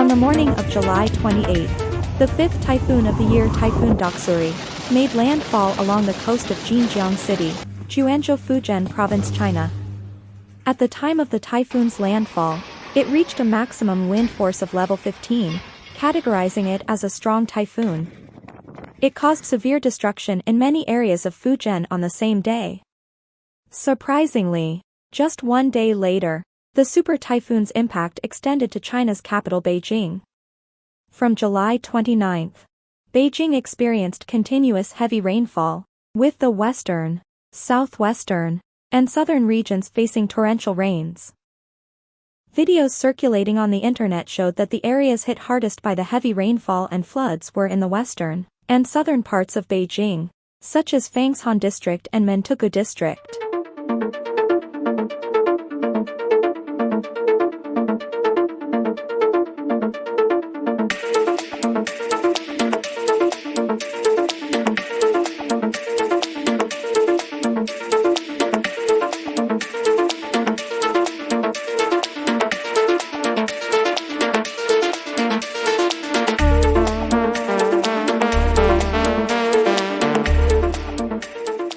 On the morning of July 28, the fifth typhoon of the year, Typhoon Doksuri, made landfall along the coast of Jinjiang City, Quanzhou Fujian Province China. At the time of the typhoon's landfall, it reached a maximum wind force of level 15, categorizing it as a strong typhoon. It caused severe destruction in many areas of Fujian on the same day. Surprisingly, just one day later, the super typhoon's impact extended to China's capital Beijing. From July 29, Beijing experienced continuous heavy rainfall, with the western, southwestern, and southern regions facing torrential rains. Videos circulating on the internet showed that the areas hit hardest by the heavy rainfall and floods were in the western and southern parts of Beijing, such as Fangshan District and Mentuku District.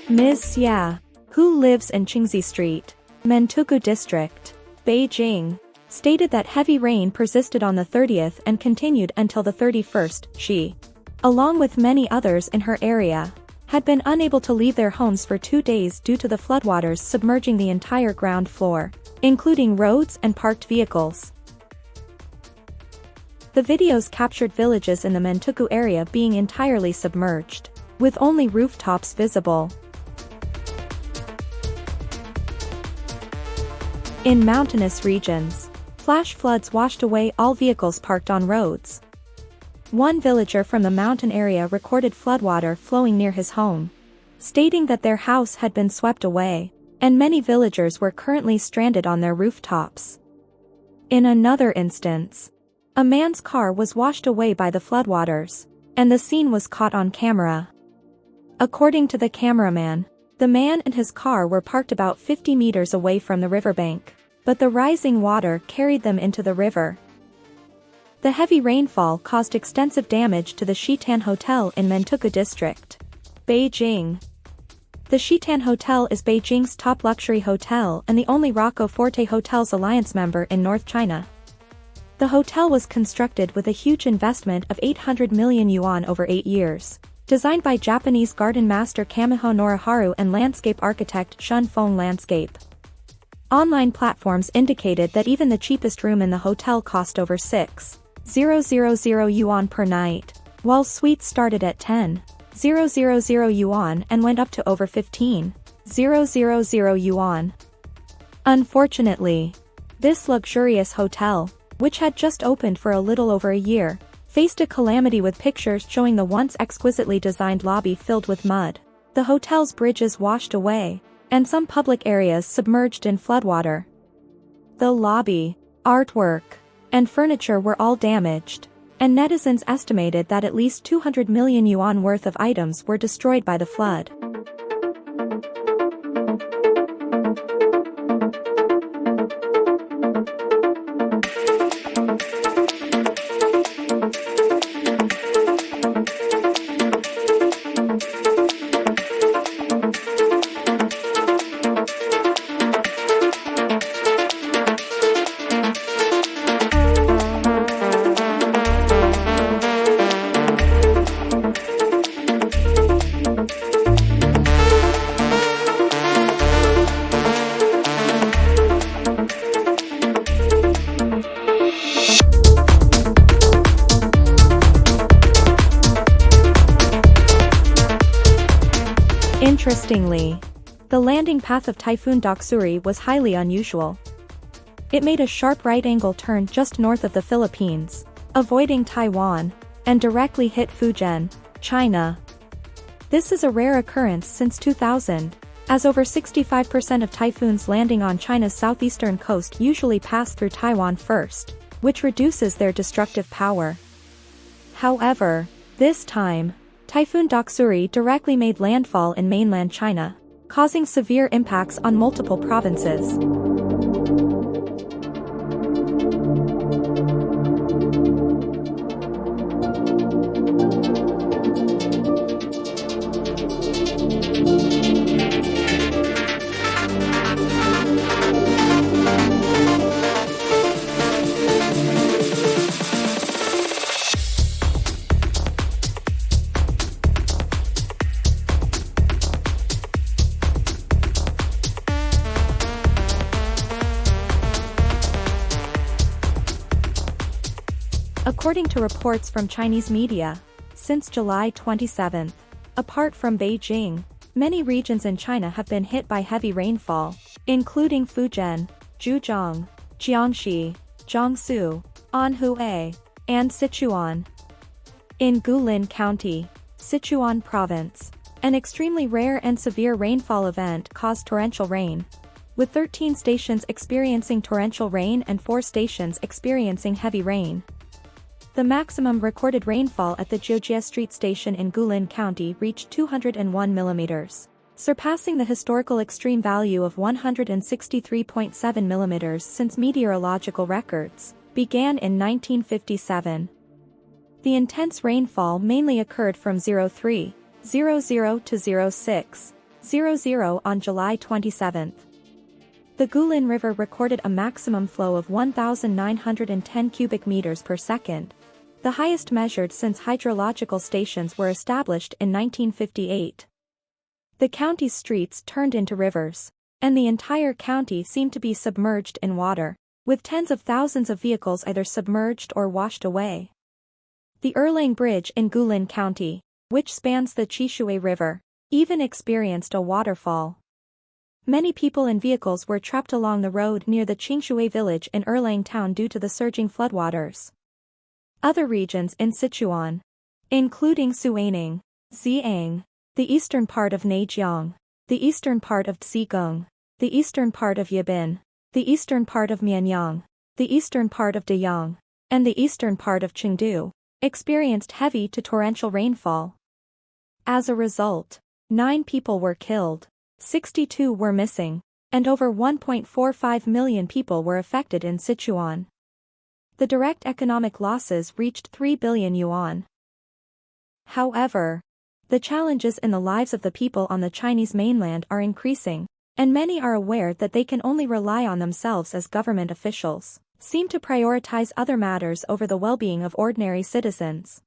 Ms. Xia, who lives in Jinjiang Mentuku District, Beijing, stated that heavy rain persisted on the 30th and continued until the 31st. She, along with many others in her area, had been unable to leave their homes for 2 days due to the floodwaters submerging the entire ground floor, including roads and parked vehicles. The videos captured villages in the Mentuku area being entirely submerged, with only rooftops visible. In mountainous regions, flash floods washed away all vehicles parked on roads. One villager from the mountain area recorded floodwater flowing near his home, stating that their house had been swept away, and many villagers were currently stranded on their rooftops. In another instance, a man's car was washed away by the floodwaters, and the scene was caught on camera. According to the cameraman, the man and his car were parked about 50 meters away from the riverbank, but the rising water carried them into the river. The heavy rainfall caused extensive damage to the Shitan Hotel in Mentuku District, Beijing. The Shitan Hotel is Beijing's top luxury hotel and the only Rocco Forte Hotels Alliance member in North China. The hotel was constructed with a huge investment of 800 million yuan over 8 years. Designed by Japanese garden master Kamiho Noriharu and landscape architect Shun Feng Landscape. Online platforms indicated that even the cheapest room in the hotel cost over 6,000 yuan per night, while suites started at 10,000 yuan and went up to over 15,000 yuan. Unfortunately, this luxurious hotel, which had just opened for a little over a year, faced a calamity with pictures showing the once exquisitely designed lobby filled with mud, the hotel's bridges washed away, and some public areas submerged in floodwater. The lobby, artwork, and furniture were all damaged, and netizens estimated that at least 200 million yuan worth of items were destroyed by the flood. Interestingly, the landing path of Typhoon Doksuri was highly unusual. It made a sharp right-angle turn just north of the Philippines, avoiding Taiwan, and directly hit Fujian, China. This is a rare occurrence since 2000, as over 65% of typhoons landing on China's southeastern coast usually pass through Taiwan first, which reduces their destructive power. However, this time, Typhoon Doksuri directly made landfall in mainland China, causing severe impacts on multiple provinces. According to reports from Chinese media, since July 27, apart from Beijing, many regions in China have been hit by heavy rainfall, including Fujian, Zhejiang, Jiangxi, Jiangsu, Anhui, and Sichuan. In Guilin County, Sichuan Province, an extremely rare and severe rainfall event caused torrential rain, with 13 stations experiencing torrential rain and 4 stations experiencing heavy rain. The maximum recorded rainfall at the Jinjiang station in Guilin County reached 201 millimeters, surpassing the historical extreme value of 163.7 millimeters since meteorological records began in 1957. The intense rainfall mainly occurred from 03:00 to 06:00 on July 27. The Guilin River recorded a maximum flow of 1,910 cubic meters per second, the highest measured since hydrological stations were established in 1958. The county's streets turned into rivers, and the entire county seemed to be submerged in water, with tens of thousands of vehicles either submerged or washed away. The Erlang Bridge in Guilin County, which spans the Qishui River, even experienced a waterfall. Many people and vehicles were trapped along the road near the Qingshui village in Erlang town due to the surging floodwaters. Other regions in Sichuan, including Suining, Xiang, the eastern part of Neijiang, the eastern part of Zigong, the eastern part of Yibin, the eastern part of Mianyang, the eastern part of Deyang, and the eastern part of Chengdu, experienced heavy to torrential rainfall. As a result, 9 people were killed, 62 were missing, and over 1.45 million people were affected in Sichuan. The direct economic losses reached 3 billion yuan. However, the challenges in the lives of the people on the Chinese mainland are increasing, and many are aware that they can only rely on themselves as government officials seem to prioritize other matters over the well-being of ordinary citizens.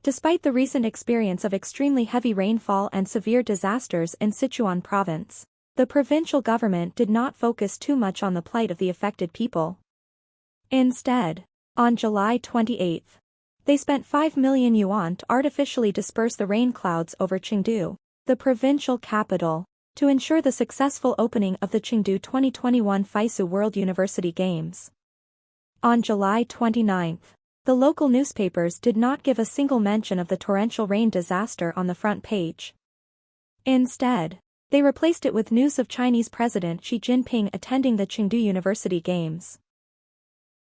Despite the recent experience of extremely heavy rainfall and severe disasters in Sichuan province, the provincial government did not focus too much on the plight of the affected people. Instead, on July 28, they spent 5 million yuan to artificially disperse the rain clouds over Chengdu, the provincial capital, to ensure the successful opening of the Chengdu 2021 Faisu World University Games. On July 29, the local newspapers did not give a single mention of the torrential rain disaster on the front page. Instead, they replaced it with news of Chinese President Xi Jinping attending the Chengdu University Games.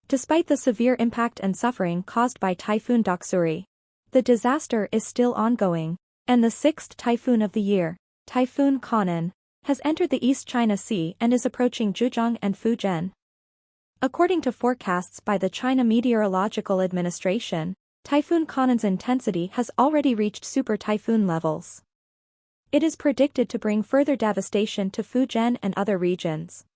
Despite the severe impact and suffering caused by Typhoon Doksuri, the disaster is still ongoing, and the 6th typhoon of the year, Typhoon Conan, has entered the East China Sea and is approaching Zhejiang and Fujian. According to forecasts by the China Meteorological Administration, Typhoon Conan's intensity has already reached super typhoon levels. It is predicted to bring further devastation to Fujian and other regions.